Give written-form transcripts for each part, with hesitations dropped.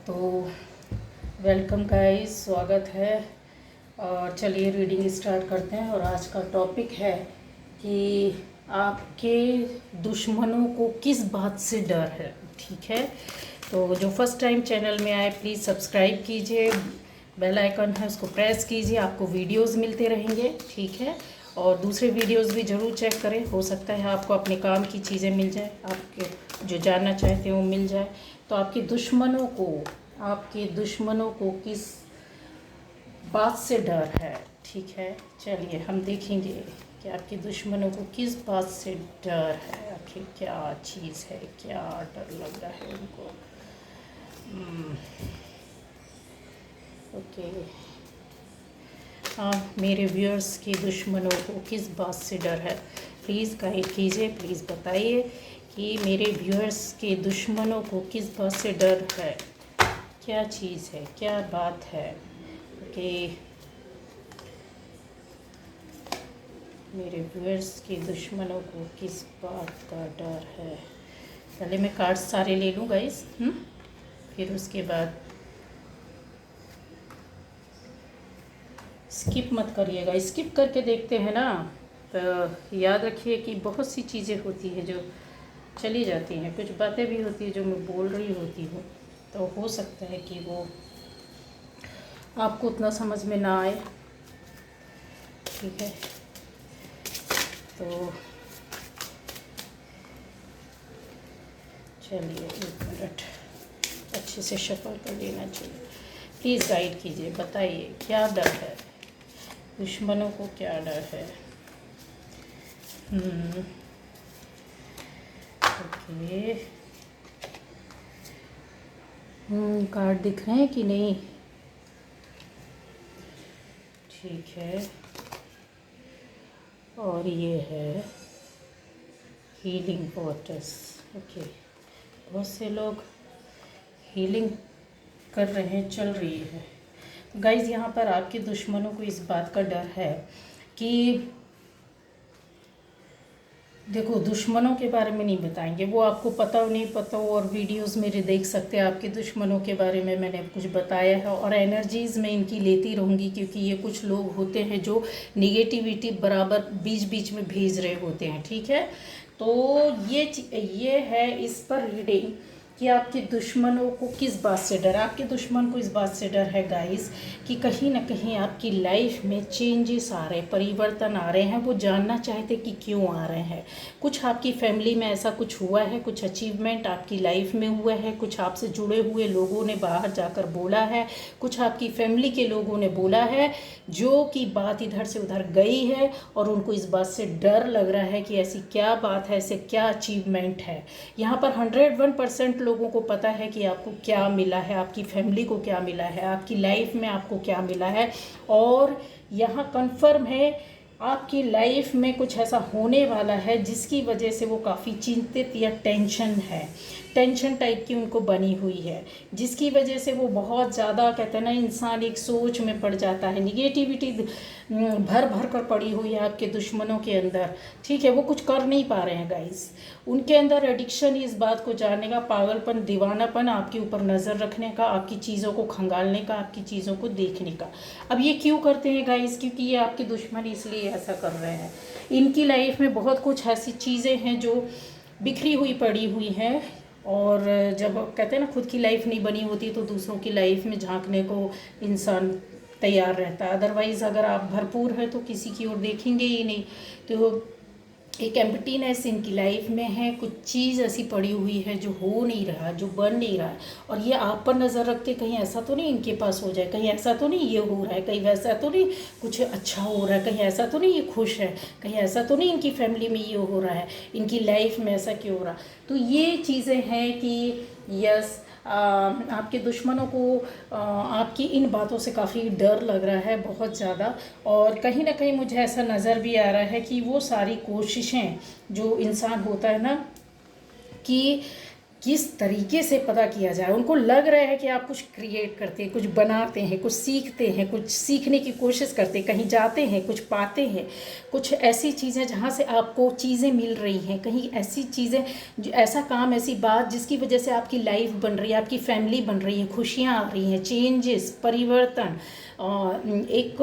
तो welcome guys, स्वागत है। और चलिए रीडिंग स्टार्ट करते हैं। और आज का टॉपिक है कि आपके दुश्मनों को किस बात से डर है। ठीक है, तो जो फर्स्ट टाइम चैनल में आए प्लीज़ सब्सक्राइब कीजिए, बेल आइकन है उसको प्रेस कीजिए, आपको वीडियोस मिलते रहेंगे। ठीक है, और दूसरे वीडियोस भी ज़रूर चेक करें, हो सकता है आपको अपने काम की चीज़ें मिल जाए, आपके जो जानना चाहते हो मिल जाए। तो आपके दुश्मनों को किस बात से डर है। ठीक है, चलिए हम देखेंगे कि आपके दुश्मनों को किस बात से डर है, आखिर क्या चीज़ है, क्या डर लग रहा है उनको। ओके, हाँ, मेरे व्यूअर्स के दुश्मनों को किस बात से डर है, प्लीज़ गाइड कीजिए, प्लीज़ बताइए कि मेरे व्यूअर्स के दुश्मनों को किस बात से डर है, क्या चीज़ है, क्या बात है। ओके, मेरे व्यूअर्स के दुश्मनों को किस बात का डर है। पहले मैं कार्ड्स सारे ले लूँ गाइस, फिर उसके बाद स्किप मत करिएगा, स्किप करके देखते हैं ना तो याद रखिए कि बहुत सी चीज़ें होती हैं जो चली जाती हैं, कुछ बातें भी होती हैं जो मैं बोल रही होती हूँ, तो हो सकता है कि वो आपको उतना समझ में ना आए। ठीक है, तो चलिए 1 मिनट अच्छे से शफल कर लेना चाहिए। प्लीज़ गाइड कीजिए, बताइए क्या डर है, दुश्मनों को क्या डर है। ओके, कार्ड दिख रहे हैं कि नहीं। ठीक है, और ये है हीलिंग वाटर्स। ओके, बहुत से लोग हीलिंग कर रहे हैं, चल रही है। गाइज यहाँ पर आपके दुश्मनों को इस बात का डर है कि देखो, दुश्मनों के बारे में नहीं बताएंगे, वो आपको पता हो नहीं पता हो, और वीडियोस मेरे देख सकते हैं। आपके दुश्मनों के बारे में मैंने कुछ बताया है और एनर्जीज़ मैं इनकी लेती रहूँगी, क्योंकि ये कुछ लोग होते हैं जो निगेटिविटी बराबर बीच बीच में भेज रहे होते हैं। ठीक है, तो ये है इस पर रीडिंग कि आपके दुश्मनों को किस बात से डर। आपके दुश्मन को इस बात से डर है गाइस कि कहीं ना कहीं आपकी लाइफ में चेंजेस आ रहे हैं, परिवर्तन आ रहे हैं। वो जानना चाहते कि क्यों आ रहे हैं। कुछ आपकी फैमिली में ऐसा कुछ हुआ है, कुछ अचीवमेंट आपकी लाइफ में हुआ है, कुछ आपसे जुड़े हुए लोगों ने बाहर जाकर बोला है, कुछ आपकी फैमिली के लोगों ने बोला है, जो कि बात इधर से उधर गई है और उनको इस बात से डर लग रहा है कि ऐसी क्या बात है, ऐसे क्या अचीवमेंट है। यहाँ पर 101% लोगों को पता है कि आपको क्या मिला है, आपकी फैमिली को क्या मिला है, आपकी लाइफ में आपको क्या मिला है। और यहाँ कन्फर्म है आपकी लाइफ में कुछ ऐसा होने वाला है जिसकी वजह से वो काफ़ी चिंतित या टेंशन टाइप की उनको बनी हुई है, जिसकी वजह से वो बहुत ज़्यादा, कहते हैं ना, इंसान एक सोच में पड़ जाता है। निगेटिविटी भर भर कर पड़ी हुई है आपके दुश्मनों के अंदर। ठीक है, वो कुछ कर नहीं पा रहे हैं गाइस, उनके अंदर एडिक्शन, इस बात को जानने का, पागलपन, दीवानापन, आपके ऊपर नज़र रखने का, आपकी चीज़ों को खंगालने का, आपकी चीज़ों को देखने का। अब ये क्यों करते हैं गाइस, क्योंकि ये आपके दुश्मन इसलिए ऐसा कर रहे हैं। इनकी लाइफ में बहुत कुछ ऐसी चीज़ें हैं जो बिखरी हुई पड़ी हुई हैं, और जब कहते हैं ना खुद की लाइफ नहीं बनी होती तो दूसरों की लाइफ में झांकने को इंसान तैयार रहता है। अदरवाइज़ अगर आप भरपूर है तो किसी की ओर देखेंगे ही नहीं। तो एक एम्प्टीनेस इनकी लाइफ में है, कुछ चीज़ ऐसी पड़ी हुई है जो हो नहीं रहा, जो बन नहीं रहा है। और ये आप पर नज़र रखते, कहीं ऐसा तो नहीं इनके पास हो जाए, कहीं ऐसा तो नहीं ये हो रहा है, कहीं वैसा तो नहीं कुछ अच्छा हो रहा है, कहीं ऐसा तो नहीं ये खुश है, कहीं ऐसा तो नहीं इनकी फैमिली में ये हो रहा है, इनकी लाइफ में ऐसा क्यों हो रहा। तो ये चीज़ें हैं कि यस, आपके दुश्मनों को आपकी इन बातों से काफ़ी डर लग रहा है, बहुत ज़्यादा। और कहीं ना कहीं मुझे ऐसा नज़र भी आ रहा है कि वो सारी कोशिशें जो इंसान होता है ना, कि किस तरीके से पता किया जाए। उनको लग रहा है कि आप कुछ क्रिएट करते हैं, कुछ बनाते हैं, कुछ सीखते हैं, कुछ सीखने की कोशिश करते हैं, कहीं जाते हैं, कुछ पाते हैं, कुछ ऐसी चीज़ें जहाँ से आपको चीज़ें मिल रही हैं, कहीं ऐसी चीज़ें, ऐसा काम, ऐसी बात जिसकी वजह से आपकी लाइफ बन रही है, आपकी फैमिली बन रही है, खुशियाँ आ रही हैं, चेंजेस, परिवर्तन, एक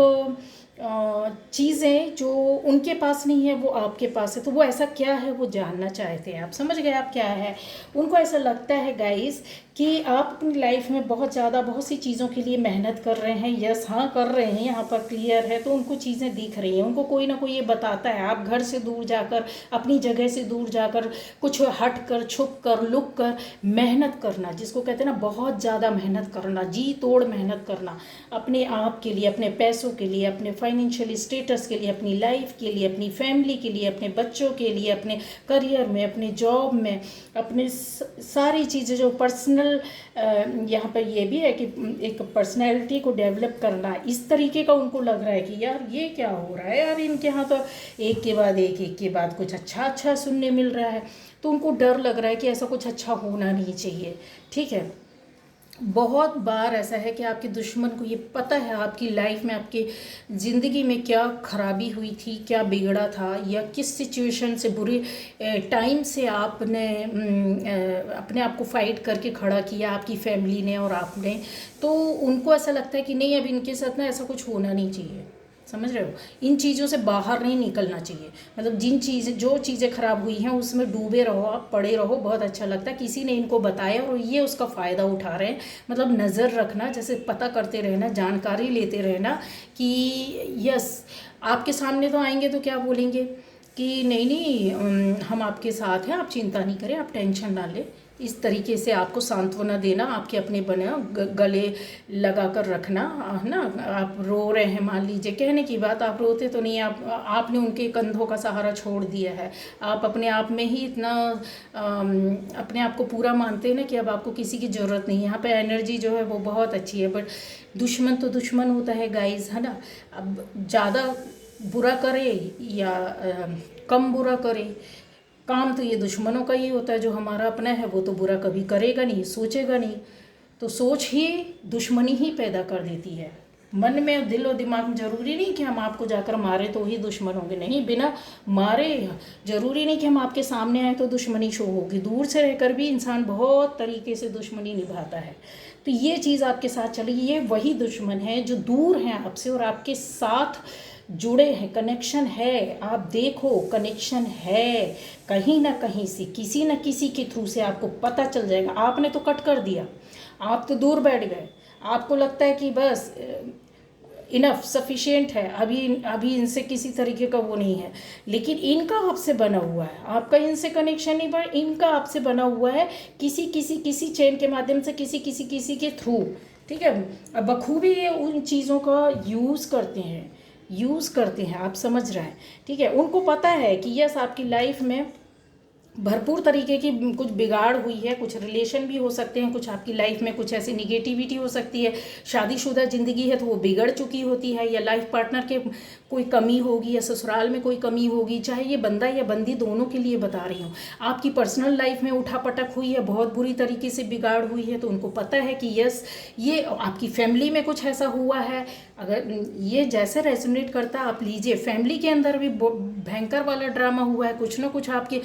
चीज़ें जो उनके पास नहीं है वो आपके पास है। तो वो ऐसा क्या है वो जानना चाहते हैं। आप समझ गए आप क्या है। उनको ऐसा लगता है गाइस कि आप अपनी लाइफ में बहुत ज़्यादा बहुत सी चीज़ों के लिए मेहनत कर रहे हैं। यस, हाँ कर रहे हैं, यहाँ पर क्लियर है। तो उनको चीज़ें दिख रही हैं, उनको कोई ना कोई ये बताता है। आप घर से दूर जाकर, अपनी जगह से दूर जाकर, कुछ हट कर, छुप कर, लुक कर मेहनत करना, जिसको कहते हैं ना बहुत ज़्यादा मेहनत करना, जी तोड़ मेहनत करना, अपने आप के लिए, अपने पैसों के लिए, अपने फाइनेंशियल स्टेटस के लिए, अपनी लाइफ के लिए, अपनी फैमिली के लिए, अपने बच्चों के लिए, अपने करियर में, अपने जॉब में, अपने सारी चीज़ें जो पर्सनल, यहाँ पर ये भी है कि एक पर्सनैलिटी को डेवलप करना, इस तरीके का उनको लग रहा है कि यार ये क्या हो रहा है यार, इनके यहाँ तो एक के बाद एक के बाद कुछ अच्छा अच्छा सुनने मिल रहा है। तो उनको डर लग रहा है कि ऐसा कुछ अच्छा होना नहीं चाहिए। ठीक है, बहुत बार ऐसा है कि आपके दुश्मन को ये पता है आपकी लाइफ में, आपकी ज़िंदगी में क्या खराबी हुई थी, क्या बिगड़ा था, या किस सिचुएशन से, बुरे टाइम से आपने अपने आप को फाइट करके खड़ा किया, आपकी फैमिली ने और आपने। तो उनको ऐसा लगता है कि नहीं, अब इनके साथ ना ऐसा कुछ होना नहीं चाहिए। समझ रहे हो, इन चीज़ों से बाहर नहीं निकलना चाहिए। मतलब जो चीज़ें ख़राब हुई हैं उसमें डूबे रहो, आप पड़े रहो, बहुत अच्छा लगता है। किसी ने इनको बताया और ये उसका फ़ायदा उठा रहे हैं। मतलब नज़र रखना, जैसे पता करते रहना, जानकारी लेते रहना कि यस, आपके सामने तो आएंगे तो क्या बोलेंगे कि नहीं नहीं, हम आपके साथ हैं, आप चिंता नहीं करें, आप टेंशन ना लें। इस तरीके से आपको सांत्वना देना, आपके अपने बने गले लगा कर रखना, है ना। आप रो रहे हैं, मान लीजिए, कहने की बात, आप रोते तो नहीं, आपने उनके कंधों का सहारा छोड़ दिया है। आप अपने आप में ही इतना अपने आप को पूरा मानते हैं ना कि अब आपको किसी की ज़रूरत नहीं है। यहाँ पे एनर्जी जो है वो बहुत अच्छी है। बट दुश्मन तो दुश्मन होता है गाइस, है ना। अब ज़्यादा बुरा करे या कम बुरा करे, काम तो ये दुश्मनों का ही होता है। जो हमारा अपना है वो तो बुरा कभी करेगा नहीं, सोचेगा नहीं। तो सोच ही दुश्मनी ही पैदा कर देती है मन में, दिल और दिमाग में। ज़रूरी नहीं कि हम आपको जाकर मारे तो ही दुश्मन होंगे, नहीं, बिना मारे। ज़रूरी नहीं कि हम आपके सामने आए तो दुश्मनी शो होगी। दूर से रहकर भी इंसान बहुत तरीके से दुश्मनी निभाता है। तो ये चीज़ आपके साथ चलेगी। ये वही दुश्मन है जो दूर हैं आपसे और आपके साथ जुड़े हैं, कनेक्शन है। आप देखो, कनेक्शन है कहीं ना कहीं से, किसी न किसी के थ्रू से आपको पता चल जाएगा। आपने तो कट कर दिया, आप तो दूर बैठ गए, आपको लगता है कि बस इनफ सफिशिएंट है, अभी इनसे किसी तरीके का वो नहीं है। लेकिन इनका आपसे बना हुआ है, आपका इनसे कनेक्शन नहीं, पर इनका आपसे बना हुआ है किसी चेन के माध्यम से, किसी के थ्रू। ठीक है, अब बखूबी ये उन चीज़ों का यूज़ करते हैं, आप समझ रहे हैं। ठीक है, उनको पता है कि यस, आपकी लाइफ में भरपूर तरीके की कुछ बिगाड़ हुई है, कुछ रिलेशन भी हो सकते हैं, कुछ आपकी लाइफ में कुछ ऐसी निगेटिविटी हो सकती है। शादीशुदा ज़िंदगी है तो वो बिगड़ चुकी होती है, या लाइफ पार्टनर के कोई कमी होगी, या ससुराल में कोई कमी होगी, चाहे ये बंदा या बंदी, दोनों के लिए बता रही हूँ। आपकी पर्सनल लाइफ में उठापटक हुई है, बहुत बुरी तरीके से बिगाड़ हुई है, तो उनको पता है कि यस, ये आपकी फैमिली में कुछ ऐसा हुआ है। अगर ये जैसे रेजोनेट करता, आप लीजिए, फैमिली के अंदर भी भयंकर वाला ड्रामा हुआ है, कुछ ना कुछ आपके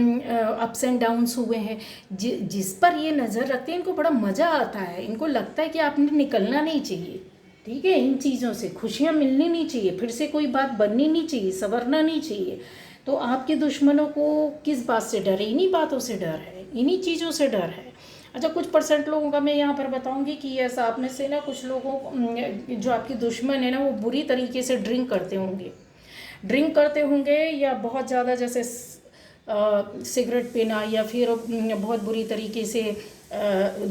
अप्स एंड डाउन्स हुए हैं। जिस पर ये नज़र रखते हैं, इनको बड़ा मज़ा आता है। इनको लगता है कि आपने निकलना नहीं चाहिए। ठीक है, इन चीज़ों से खुशियाँ मिलनी नहीं चाहिए, फिर से कोई बात बननी नहीं चाहिए, संवरना नहीं चाहिए। तो आपके दुश्मनों को किस बात से डर है? इन्हीं बातों से डर है, इन्हीं चीज़ों से डर है। अच्छा, कुछ परसेंट लोगों का मैं यहाँ पर बताऊंगी कि ऐसा आप में से ना कुछ लोगों जो आपके दुश्मन है ना, वो बुरी तरीके से ड्रिंक करते होंगे, या बहुत ज़्यादा जैसे सिगरेट पीना, या फिर बहुत बुरी तरीके से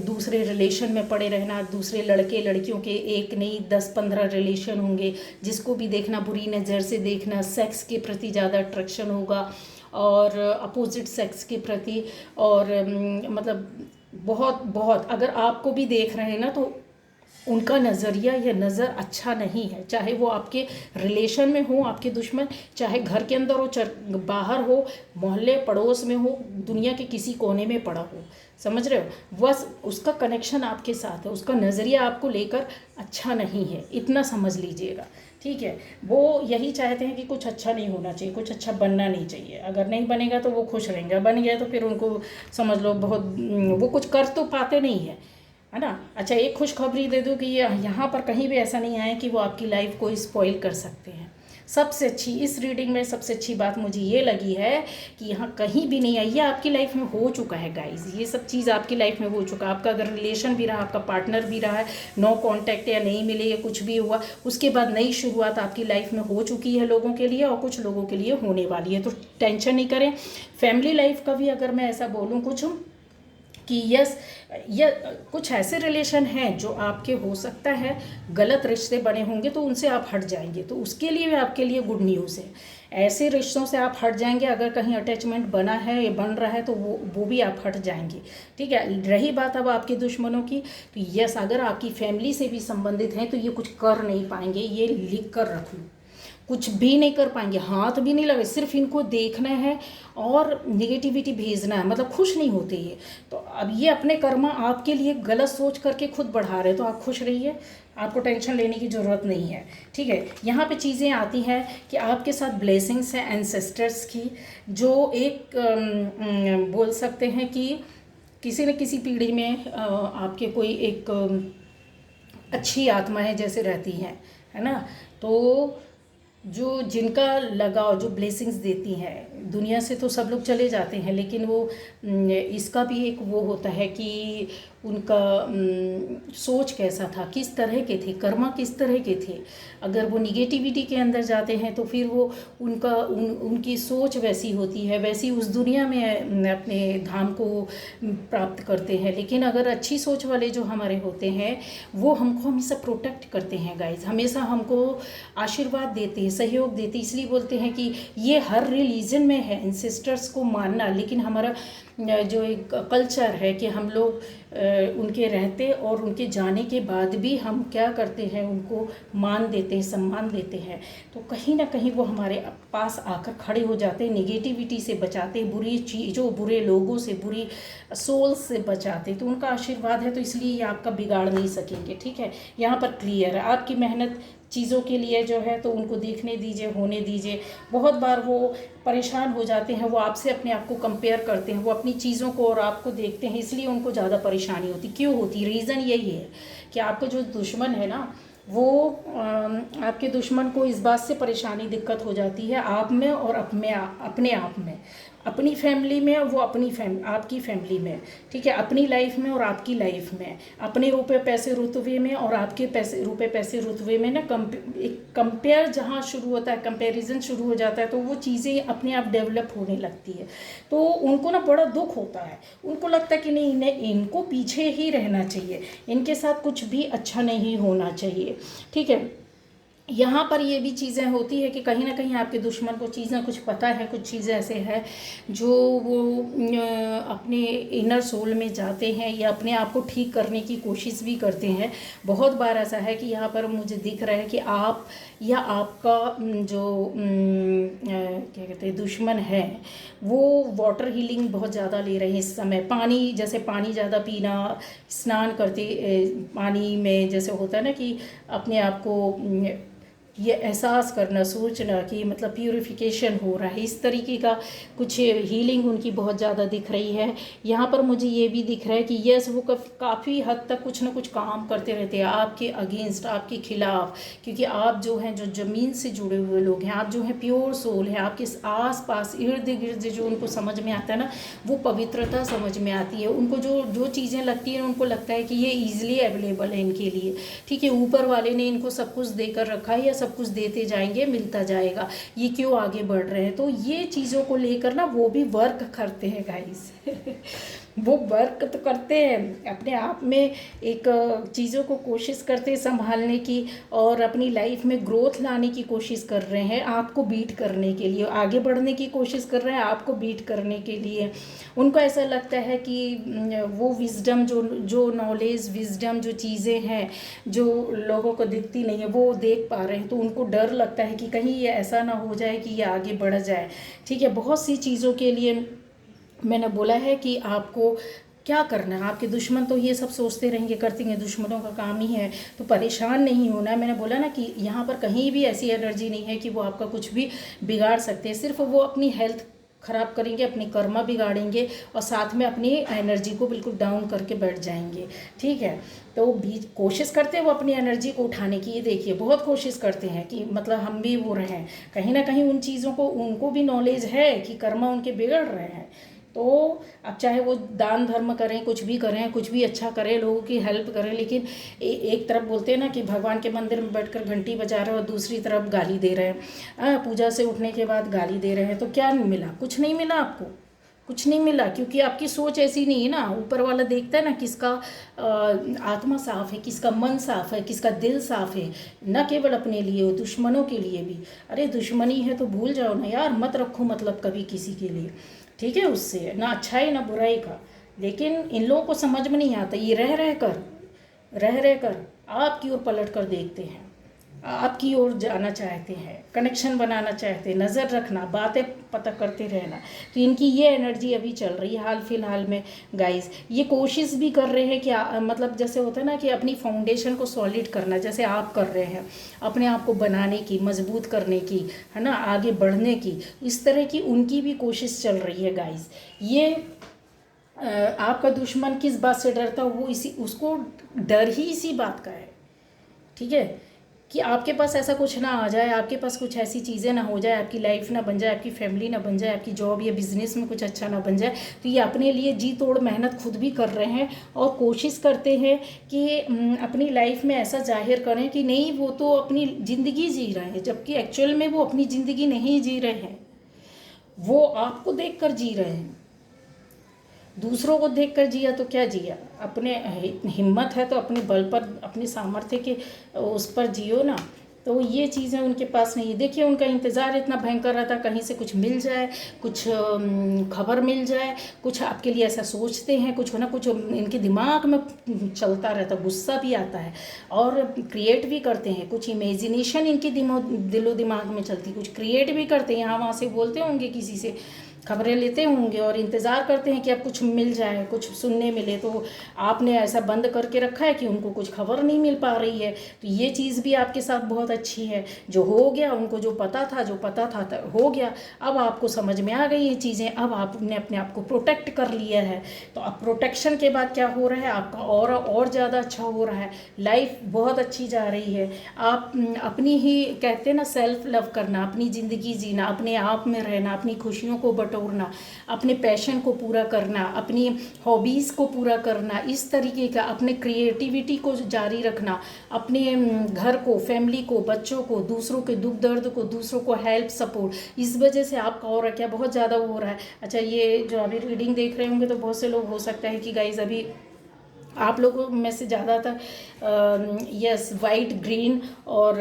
दूसरे रिलेशन में पड़े रहना। दूसरे लड़के लड़कियों के एक नहीं 10-15 रिलेशन होंगे, जिसको भी देखना बुरी नज़र से देखना। सेक्स के प्रति ज़्यादा अट्रैक्शन होगा, और अपोजिट सेक्स के प्रति, और मतलब बहुत अगर आपको भी देख रहे हैं ना, तो उनका नज़रिया या नज़र अच्छा नहीं है, चाहे वो आपके रिलेशन में हो, आपके दुश्मन, चाहे घर के अंदर हो, बाहर हो, मोहल्ले पड़ोस में हो, दुनिया के किसी कोने में पड़ा हो, समझ रहे हो। बस उसका कनेक्शन आपके साथ है, उसका नज़रिया आपको लेकर अच्छा नहीं है, इतना समझ लीजिएगा, ठीक है। वो यही चाहते हैं कि कुछ अच्छा नहीं होना चाहिए, कुछ अच्छा बनना नहीं चाहिए। अगर नहीं बनेगा तो वो खुश रहेंगे, बन गया तो फिर उनको समझ लो बहुत, वो कुछ कर तो पाते नहीं है ना। अच्छा, एक खुशखबरी दे दूँ कि ये यहाँ पर कहीं भी ऐसा नहीं आया कि वो आपकी लाइफ को स्पॉइल कर सकते हैं। सबसे अच्छी इस रीडिंग में सबसे अच्छी बात मुझे ये लगी है कि यहाँ कहीं भी नहीं आई, ये आपकी लाइफ में हो चुका है गाइज, ये सब चीज़ आपकी लाइफ में हो चुका है। आपका अगर रिलेशन भी रहा, आपका पार्टनर भी रहा है, नो कांटेक्ट या नहीं मिले या कुछ भी हुआ, उसके बाद नई शुरुआत आपकी लाइफ में हो चुकी है लोगों के लिए, और कुछ लोगों के लिए होने वाली है, तो टेंशन नहीं करें। फैमिली लाइफ का भी अगर मैं ऐसा बोलूँ कुछ कि यस, या कुछ ऐसे रिलेशन हैं जो आपके हो सकता है गलत रिश्ते बने होंगे तो उनसे आप हट जाएंगे, तो उसके लिए भी आपके लिए गुड न्यूज़ है। ऐसे रिश्तों से आप हट जाएंगे, अगर कहीं अटैचमेंट बना है या बन रहा है तो वो भी आप हट जाएंगे, ठीक है। रही बात अब आपके दुश्मनों की, तो यस, अगर आपकी फैमिली से भी संबंधित हैं तो ये कुछ कर नहीं पाएंगे, ये लिख कर रख लो, कुछ भी नहीं कर पाएंगे, हाथ भी नहीं लगे, सिर्फ इनको देखना है और निगेटिविटी भेजना है, मतलब खुश नहीं होते ये। तो अब ये अपने कर्मा आपके लिए गलत सोच करके खुद बढ़ा रहे, तो आप खुश रहिए, आपको टेंशन लेने की ज़रूरत नहीं है, ठीक है। यहाँ पे चीज़ें आती हैं कि आपके साथ ब्लेसिंग्स हैं एंसेस्टर्स की, जो एक बोल सकते हैं कि किसी न किसी पीढ़ी में आपके कोई एक अच्छी आत्माएं जैसे रहती हैं, है ना। तो जो जिनका लगाव, जो ब्लेसिंग्स देती हैं, दुनिया से तो सब लोग चले जाते हैं, लेकिन वो इसका भी एक वो होता है कि उनका सोच कैसा था, किस तरह के थे, कर्मा किस तरह के थे। अगर वो निगेटिविटी के अंदर जाते हैं तो फिर वो उनकी सोच वैसी होती है, वैसी उस दुनिया में अपने धाम को प्राप्त करते हैं। लेकिन अगर अच्छी सोच वाले जो हमारे होते हैं वो हमको हमेशा प्रोटेक्ट करते हैं गाइज, हमेशा हमको आशीर्वाद देते हैं, सहयोग देते हैं। इसलिए बोलते हैं कि ये हर रिलीजन में है एंसेस्टर्स को मानना, लेकिन हमारा जो एक कल्चर है कि हम लोग उनके रहते और उनके जाने के बाद भी हम क्या करते हैं, उनको मान देते हैं, सम्मान देते हैं। तो कहीं ना कहीं वो हमारे पास आकर खड़े हो जाते हैं, निगेटिविटी से बचाते हैं, बुरी चीज़ों, बुरे लोगों से, बुरी सोल्स से बचाते। तो उनका आशीर्वाद है, तो इसलिए ये आपका बिगाड़ नहीं सकेंगे, ठीक है। यहाँ पर क्लियर है, आपकी मेहनत चीज़ों के लिए जो है तो उनको देखने दीजिए, होने दीजिए। बहुत बार वो परेशान हो जाते हैं, वो आपसे अपने आप को कंपेयर करते हैं, वो अपनी चीज़ों को और आपको देखते हैं, इसलिए उनको ज़्यादा परेशानी होती। क्यों होती? रीज़न यही है कि आपका जो दुश्मन है ना, वो आपके दुश्मन को इस बात से परेशानी, दिक्कत हो जाती है आप में और अपने आप में, अपनी फैमिली में, वो आपकी फैमिली में, ठीक है, अपनी लाइफ में और आपकी लाइफ में, अपने रुपए पैसे रुतबे में और आपके रुपए पैसे रुतबे में ना एक कंपेयर जहाँ शुरू होता है, कंपैरिजन शुरू हो जाता है, तो वो चीज़ें अपने आप डेवलप होने लगती है। तो उनको ना बड़ा दुख होता है, उनको लगता है कि नहीं, इनको पीछे ही रहना चाहिए, इनके साथ कुछ भी अच्छा नहीं होना चाहिए, ठीक है। यहाँ पर ये भी चीज़ें होती है कि कहीं ना कहीं आपके दुश्मन को चीज़ें कुछ पता है, कुछ चीज़ें ऐसे हैं जो वो अपने इनर सोल में जाते हैं या अपने आप को ठीक करने की कोशिश भी करते हैं। बहुत बार ऐसा है कि यहाँ पर मुझे दिख रहा है कि आप या आपका जो क्या कहते हैं दुश्मन है, वो वाटर हीलिंग बहुत ज़्यादा ले रहे हैं इस समय। पानी, जैसे पानी ज़्यादा पीना, स्नान करते पानी में जैसे होता है ना कि अपने आप को ये एहसास करना, सोचना कि मतलब प्यूरिफिकेशन हो रहा है, इस तरीके का कुछ हीलिंग उनकी बहुत ज़्यादा दिख रही है। यहाँ पर मुझे ये भी दिख रहा है कि यस, वो काफ़ी हद तक कुछ ना कुछ काम करते रहते हैं आपके अगेंस्ट, आपके खिलाफ, क्योंकि आप जो हैं, जो ज़मीन से जुड़े हुए लोग हैं, आप जो हैं प्योर सोल हैं, आपके आस पास इर्द गिर्द जो उनको समझ में आता है ना, वो पवित्रता समझ में आती है उनको। जो चीज़ें लगती हैं उनको लगता है कि ये ईजिली अवेलेबल है इनके लिए, ठीक है, ऊपर वाले ने इनको सब कुछ देकर रखा है या सब कुछ देते जाएंगे, मिलता जाएगा, ये क्यों आगे बढ़ रहे हैं। तो ये चीज़ों को लेकर ना वो भी वर्क करते हैं गाइस वो वर्क तो करते हैं अपने आप में, एक चीज़ों को कोशिश करते हैं संभालने की, और अपनी लाइफ में ग्रोथ लाने की कोशिश कर रहे हैं, आपको बीट करने के लिए, आगे बढ़ने की कोशिश कर रहे हैं आपको बीट करने के लिए। उनको ऐसा लगता है कि वो विजडम, जो नॉलेज, विजडम जो चीज़ें हैं जो लोगों को दिखती नहीं है वो देख पा रहे हैं, तो उनको डर लगता है कि कहीं ये ऐसा ना हो जाए कि ये आगे बढ़ जाए। ठीक है, बहुत सी चीज़ों के लिए मैंने बोला है कि आपको क्या करना है। आपके दुश्मन तो ये सब सोचते रहेंगे, करते हैं, दुश्मनों का काम ही है, तो परेशान नहीं होना है। मैंने बोला ना कि यहाँ पर कहीं भी ऐसी एनर्जी नहीं है कि वो आपका कुछ भी बिगाड़ सकते हैं, सिर्फ वो अपनी हेल्थ ख़राब करेंगे, अपनी कर्मा बिगाड़ेंगे, और साथ में अपनी एनर्जी को बिल्कुल डाउन करके बैठ जाएंगे। ठीक है, तो भी कोशिश करते हैं वो अपनी एनर्जी को उठाने की। ये देखिए, बहुत कोशिश करते हैं कि मतलब हम भी वो रहें, कहीं ना कहीं उन चीज़ों को उनको भी नॉलेज है कि कर्मा उनके बिगड़ रहे हैं। तो अब चाहे वो दान धर्म करें, कुछ भी करें, कुछ भी अच्छा करें, लोगों की हेल्प करें, लेकिन एक तरफ बोलते हैं ना कि भगवान के मंदिर में बैठकर घंटी बजा रहे हैं और दूसरी तरफ गाली दे रहे हैं, पूजा से उठने के बाद गाली दे रहे हैं, तो क्या मिला? कुछ नहीं मिला आपको, कुछ नहीं मिला, क्योंकि आपकी सोच ऐसी नहीं है ना। ऊपर वाला देखता है ना किसका आत्मा साफ है, किसका मन साफ है, किसका दिल साफ है, न केवल अपने लिए, दुश्मनों के लिए भी। अरे दुश्मनी है तो भूल जाओ ना यार, मत रखो मतलब कभी किसी के लिए। ठीक है, उससे ना अच्छाई ना बुराई का। लेकिन इन लोगों को समझ में नहीं आता, ये रह कर आपकी ओर पलट कर देखते हैं, आपकी ओर जाना चाहते हैं, कनेक्शन बनाना चाहते हैं, नज़र रखना, बातें पता करते रहना। तो इनकी ये एनर्जी अभी चल रही है हाल फिलहाल में गाइस। ये कोशिश भी कर रहे हैं कि मतलब जैसे होता है ना कि अपनी फाउंडेशन को सॉलिड करना, जैसे आप कर रहे हैं, अपने आप को बनाने की, मजबूत करने की, है ना, आगे बढ़ने की, इस तरह की उनकी भी कोशिश चल रही है गाइस। ये आपका दुश्मन किस बात से डरता है, वो उसको डर ही इसी बात का है। ठीक है, कि आपके पास ऐसा कुछ ना आ जाए, आपके पास कुछ ऐसी चीज़ें ना हो जाए, आपकी लाइफ ना बन जाए, आपकी फैमिली ना बन जाए, आपकी जॉब या बिजनेस में कुछ अच्छा ना बन जाए। तो ये अपने लिए जी तोड़ मेहनत खुद भी कर रहे हैं और कोशिश करते हैं कि अपनी लाइफ में ऐसा जाहिर करें कि नहीं, वो तो अपनी ज़िंदगी जी रहे हैं, जबकि एक्चुअल में वो अपनी ज़िंदगी नहीं जी रहे हैं, वो आपको देख कर जी रहे हैं। दूसरों को देखकर जिया तो क्या जिया, अपने हिम्मत है तो अपने बल पर, अपने सामर्थ्य के उस पर जियो ना। तो ये चीज़ें उनके पास नहीं। देखिए, उनका इंतज़ार इतना भयंकर रहता, कहीं से कुछ मिल जाए, कुछ खबर मिल जाए, कुछ आपके लिए ऐसा सोचते हैं, कुछ ना कुछ इनके दिमाग में चलता रहता, गुस्सा भी आता है और क्रिएट भी करते हैं, कुछ इमेजिनेशन इनके दिलो दिमाग में चलती, कुछ क्रिएट भी करते हैं, यहाँ वहाँ से बोलते होंगे, किसी से खबरें लेते होंगे और इंतज़ार करते हैं कि अब कुछ मिल जाए, कुछ सुनने मिले। तो आपने ऐसा बंद करके रखा है कि उनको कुछ खबर नहीं मिल पा रही है। तो ये चीज़ भी आपके साथ बहुत अच्छी है, जो हो गया, उनको जो पता था हो गया। अब आपको समझ में आ गई ये चीज़ें, अब आपने अपने आप को प्रोटेक्ट कर लिया है। तो अब प्रोटेक्शन के बाद क्या हो रहा है, आपका और ज़्यादा अच्छा हो रहा है, लाइफ बहुत अच्छी जा रही है। आप अपनी ही कहते हैं ना, सेल्फ लव करना, अपनी ज़िंदगी जीना, अपने आप में रहना, अपनी खुशियों को बटोरना, अपने पैशन को पूरा करना, अपनी हॉबीज़ को पूरा करना, इस तरीके का अपने क्रिएटिविटी को जारी रखना, अपने घर को, फैमिली को, बच्चों को, दूसरों के दुख दर्द को, दूसरों को हेल्प सपोर्ट, इस वजह से आपका और क्या बहुत ज़्यादा हो रहा है। अच्छा, ये जो अभी रीडिंग देख रहे होंगे तो बहुत से लोग हो सकता है कि गाइज अभी आप लोगों में से ज़्यादातर यस वाइट ग्रीन और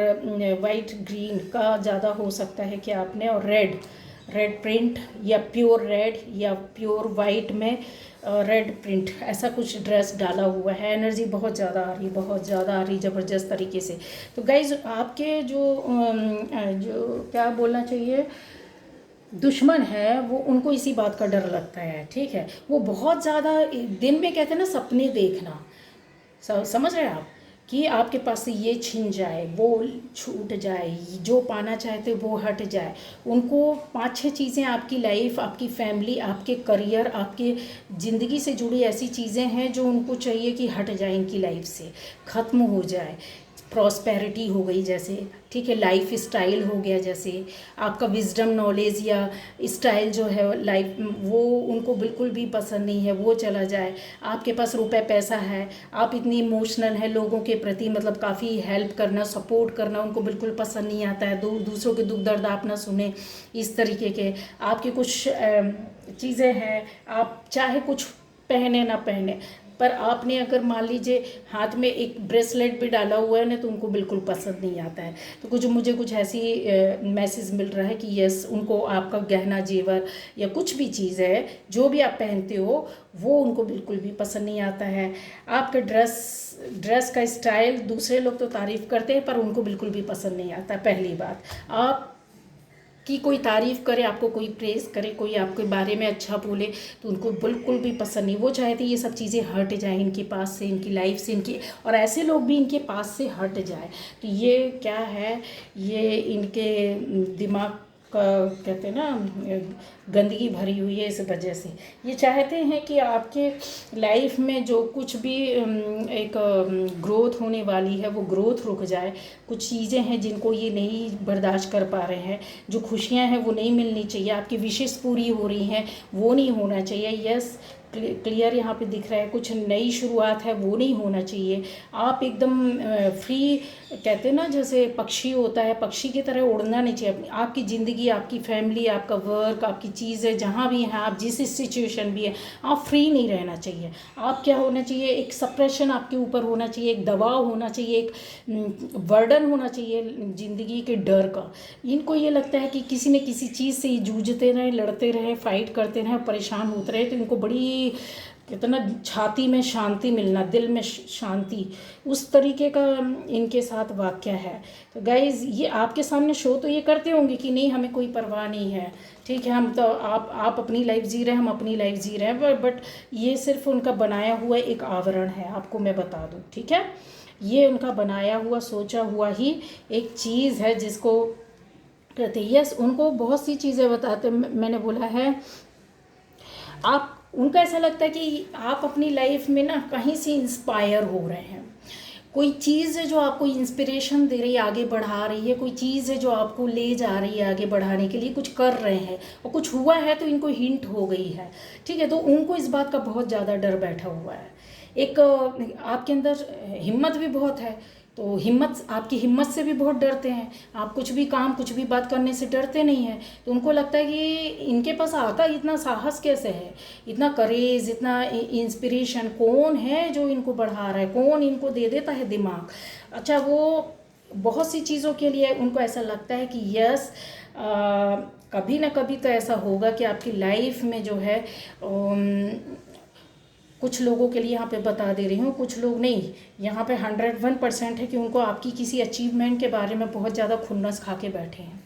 वाइट ग्रीन का ज़्यादा हो सकता है कि आपने, और रेड प्रिंट या प्योर रेड या प्योर वाइट में रेड प्रिंट ऐसा कुछ ड्रेस डाला हुआ है। एनर्जी बहुत ज़्यादा आ रही, बहुत ज़्यादा आ रही, ज़बरदस्त तरीके से। तो गाइज आपके जो क्या बोलना चाहिए, दुश्मन है, वो उनको इसी बात का डर लगता है। ठीक है, वो बहुत ज़्यादा दिन में कहते हैं ना सपने देखना, समझ रहे हैं आप, कि आपके पास से ये छिन जाए, वो छूट जाए, जो पाना चाहते वो हट जाए। उनको 5-6 चीज़ें, आपकी लाइफ, आपकी फैमिली, आपके करियर, आपके ज़िंदगी से जुड़ी ऐसी चीज़ें हैं जो उनको चाहिए कि हट जाए, इनकी लाइफ से ख़त्म हो जाए। प्रॉस्पेरिटी हो गई जैसे, ठीक है, लाइफ स्टाइल हो गया जैसे, आपका विजडम नॉलेज या स्टाइल जो है लाइफ, वो उनको बिल्कुल भी पसंद नहीं है, वो चला जाए। आपके पास रुपए पैसा है, आप इतनी इमोशनल है लोगों के प्रति, मतलब काफ़ी हेल्प करना, सपोर्ट करना उनको बिल्कुल पसंद नहीं आता है। दूसरों के दुख दर्द आप ना सुने, इस तरीके के आपके कुछ चीज़ें हैं। आप चाहे कुछ पहने ना पहने, पर आपने अगर मान लीजिए हाथ में एक ब्रेसलेट भी डाला हुआ है ना, तो उनको बिल्कुल पसंद नहीं आता है। तो कुछ मुझे कुछ ऐसी मैसेज मिल रहा है कि यस, उनको आपका गहना जेवर या कुछ भी चीज़ है जो भी आप पहनते हो वो उनको बिल्कुल भी पसंद नहीं आता है। आपका ड्रेस का स्टाइल दूसरे लोग तो तारीफ़ करते हैं पर उनको बिल्कुल भी पसंद नहीं आता। पहली बात, आप कि कोई तारीफ़ करे, आपको कोई प्रेज़ करे, कोई आपके बारे में अच्छा बोले, तो उनको बिल्कुल भी पसंद नहीं। वो चाहते ये सब चीज़ें हट जाएं इनके पास से, इनकी लाइफ से, इनकी, और ऐसे लोग भी इनके पास से हट जाए। तो ये क्या है, ये इनके दिमाग का कहते हैं ना गंदगी भरी हुई है। इस वजह से ये चाहते हैं कि आपके लाइफ में जो कुछ भी एक ग्रोथ होने वाली है वो ग्रोथ रुक जाए। कुछ चीज़ें हैं जिनको ये नहीं बर्दाश्त कर पा रहे हैं, जो खुशियां हैं वो नहीं मिलनी चाहिए, आपकी विशेष पूरी हो रही हैं वो नहीं होना चाहिए। यस, क्लियर यहाँ पे दिख रहा है, कुछ नई शुरुआत है वो नहीं होना चाहिए। आप एकदम फ्री, कहते हैं ना जैसे पक्षी होता है, पक्षी की तरह उड़ना नहीं चाहिए। आपकी ज़िंदगी, आपकी फैमिली, आपका वर्क, आपकी चीज़ें जहाँ भी हैं, आप जिस सिचुएशन भी है, आप फ्री नहीं रहना चाहिए। आप क्या होना चाहिए, एक सप्रेशन आपके ऊपर होना चाहिए, एक दबाव होना चाहिए, एक बर्डन होना चाहिए ज़िंदगी के डर का। इनको ये लगता है कि किसी न किसी चीज़ से ये जूझते रहें, लड़ते रहें, फाइट करते रहें, परेशान होते रहे, तो इनको बड़ी कहते ना छाती में शांति मिलना, दिल में शांति, उस तरीके का इनके साथ वाक्य है। तो गाइज़, ये आपके सामने शो तो ये करते होंगे कि नहीं हमें कोई परवाह नहीं है, ठीक है, हम तो आप अपनी लाइफ जी रहे हैं, हम अपनी लाइफ जी रहे हैं, बट ये सिर्फ उनका बनाया हुआ एक आवरण है, आपको मैं बता दूँ, ठीक है। ये उनका बनाया हुआ, सोचा हुआ ही एक चीज़ है जिसको कहते हैं। यस, उनको बहुत सी चीज़ें बताते, मैंने बोला है, आप उनका ऐसा लगता है कि आप अपनी लाइफ में ना कहीं से इंस्पायर हो रहे हैं। कोई चीज़ है जो आपको इंस्पिरेशन दे रही है, आगे बढ़ा रही है, कोई चीज़ है जो आपको ले जा रही है आगे बढ़ाने के लिए, कुछ कर रहे हैं और कुछ हुआ है तो इनको हिंट हो गई है, ठीक है। तो उनको इस बात का बहुत ज़्यादा डर बैठा हुआ है। एक आपके अंदर हिम्मत भी बहुत है, तो हिम्मत, आपकी हिम्मत से भी बहुत डरते हैं। आप कुछ भी काम, कुछ भी बात करने से डरते नहीं हैं। तो उनको लगता है कि इनके पास आता इतना साहस कैसे है, इतना करेज, इतना इंस्पिरेशन कौन है जो इनको बढ़ा रहा है, कौन इनको दे देता है दिमाग। अच्छा, वो बहुत सी चीज़ों के लिए उनको ऐसा लगता है कि यस, कभी ना कभी तो ऐसा होगा कि आपकी लाइफ में जो है कुछ लोगों के लिए यहाँ पे बता दे रही हूँ, कुछ लोग नहीं, यहाँ पे 101% है कि उनको आपकी किसी अचीवमेंट के बारे में बहुत ज़्यादा खुन्नस खा के बैठे हैं।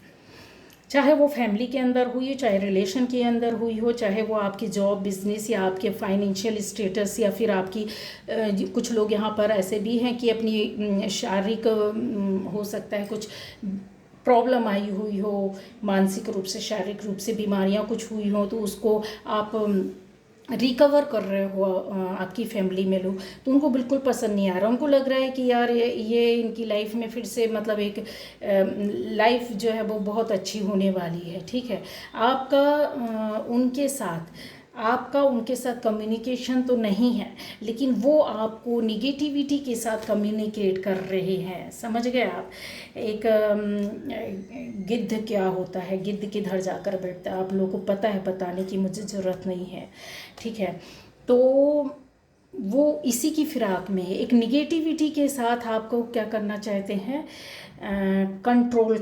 चाहे वो फैमिली के अंदर हुई, चाहे रिलेशन के अंदर हुई हो, चाहे वो आपकी जॉब, बिजनेस या आपके फाइनेंशियल स्टेटस, या फिर आपकी कुछ लोग यहाँ पर ऐसे भी हैं कि अपनी शारीरिक हो सकता है कुछ प्रॉब्लम आई हुई हो, मानसिक रूप से, शारीरिक रूप से बीमारियाँ कुछ हुई हो, तो उसको आप रिकवर कर रहे हो आपकी फैमिली में लोग, तो उनको बिल्कुल पसंद नहीं आ रहा। उनको लग रहा है कि यार ये इनकी लाइफ में फिर से मतलब एक लाइफ जो है वो बहुत अच्छी होने वाली है, ठीक है। आपका उनके साथ कम्युनिकेशन तो नहीं है, लेकिन वो आपको निगेटिविटी के साथ कम्युनिकेट कर रहे हैं, समझ गए आप। एक गिद्ध क्या होता है, गिद्ध किधर जाकर बैठता है, आप लोगों को पता है, बताने की मुझे ज़रूरत नहीं है, ठीक है। तो वो इसी की फिराक में है, एक निगेटिविटी के साथ आपको क्या करना चाहते हैं, कंट्रोल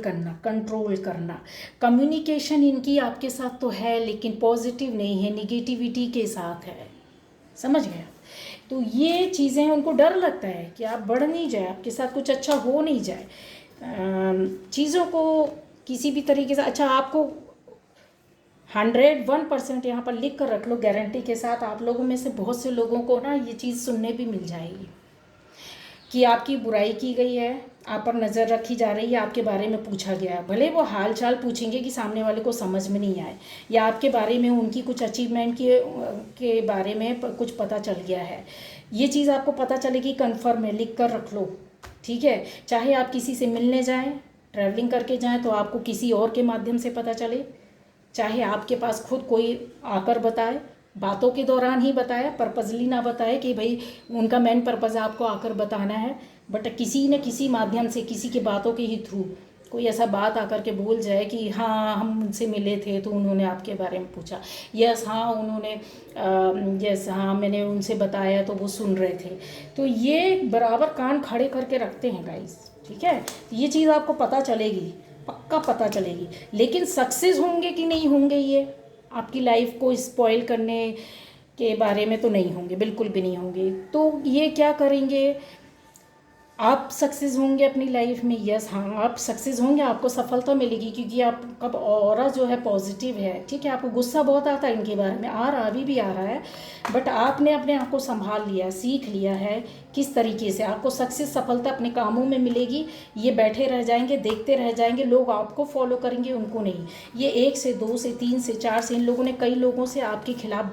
करना। कम्युनिकेशन इनकी आपके साथ तो है लेकिन पॉजिटिव नहीं है, निगेटिविटी के साथ है, समझ गए। तो ये चीज़ें उनको डर लगता है कि आप बढ़ नहीं जाए, आपके साथ कुछ अच्छा हो नहीं जाए, चीज़ों को किसी भी तरीके से। अच्छा, आपको 101% यहाँ पर लिख कर रख लो, गारंटी के साथ, आप लोगों में से बहुत से लोगों को ना ये चीज़ सुनने भी मिल जाएगी कि आपकी बुराई की गई है, आप पर नज़र रखी जा रही है, आपके बारे में पूछा गया है। भले वो हाल चाल पूछेंगे कि सामने वाले को समझ में नहीं आए, या आपके बारे में उनकी कुछ अचीवमेंट के बारे में कुछ पता चल गया है, ये चीज़ आपको पता चलेगी, कन्फर्म है, लिख कर रख लो, ठीक है। चाहे आप किसी से मिलने जाएँ, ट्रैवलिंग करके जाएँ तो आपको किसी और के माध्यम से पता चले, चाहे आपके पास खुद कोई आकर बताए, बातों के दौरान ही बताए, पर्पजली ना बताए कि भाई उनका मेन पर्पज़ आपको आकर बताना है, बट किसी न किसी माध्यम से, किसी की बातों के ही थ्रू कोई ऐसा बात आकर के बोल जाए कि हाँ हम उनसे मिले थे तो उन्होंने आपके बारे में पूछा, यस हाँ उन्होंने यस हाँ मैंने उनसे बताया तो वो सुन रहे थे, तो ये बराबर कान खड़े करके रखते हैं गाइस, ठीक है। ये चीज़ आपको पता चलेगी, पक्का पता चलेगी, लेकिन सक्सेस होंगे कि नहीं होंगे ये आपकी लाइफ को स्पॉइल करने के बारे में तो नहीं होंगे, बिल्कुल भी नहीं होंगे। तो ये क्या करेंगे, आप सक्सेस होंगे अपनी लाइफ में, यस हाँ आप सक्सेस होंगे, आपको सफलता मिलेगी क्योंकि आपका ऑरा जो है पॉजिटिव है, ठीक है। आपको गुस्सा बहुत आता है इनके बारे में, आ रहा अभी भी आ रहा है, बट आपने अपने आप को संभाल लिया, सीख लिया है किस तरीके से आपको सक्सेस सफलता अपने कामों में मिलेगी। ये बैठे रह जाएंगे, देखते रह जाएंगे, लोग आपको फॉलो करेंगे, उनको नहीं। ये 1 से 2 से 3 से 4 से इन लोगों ने कई लोगों से आपके खिलाफ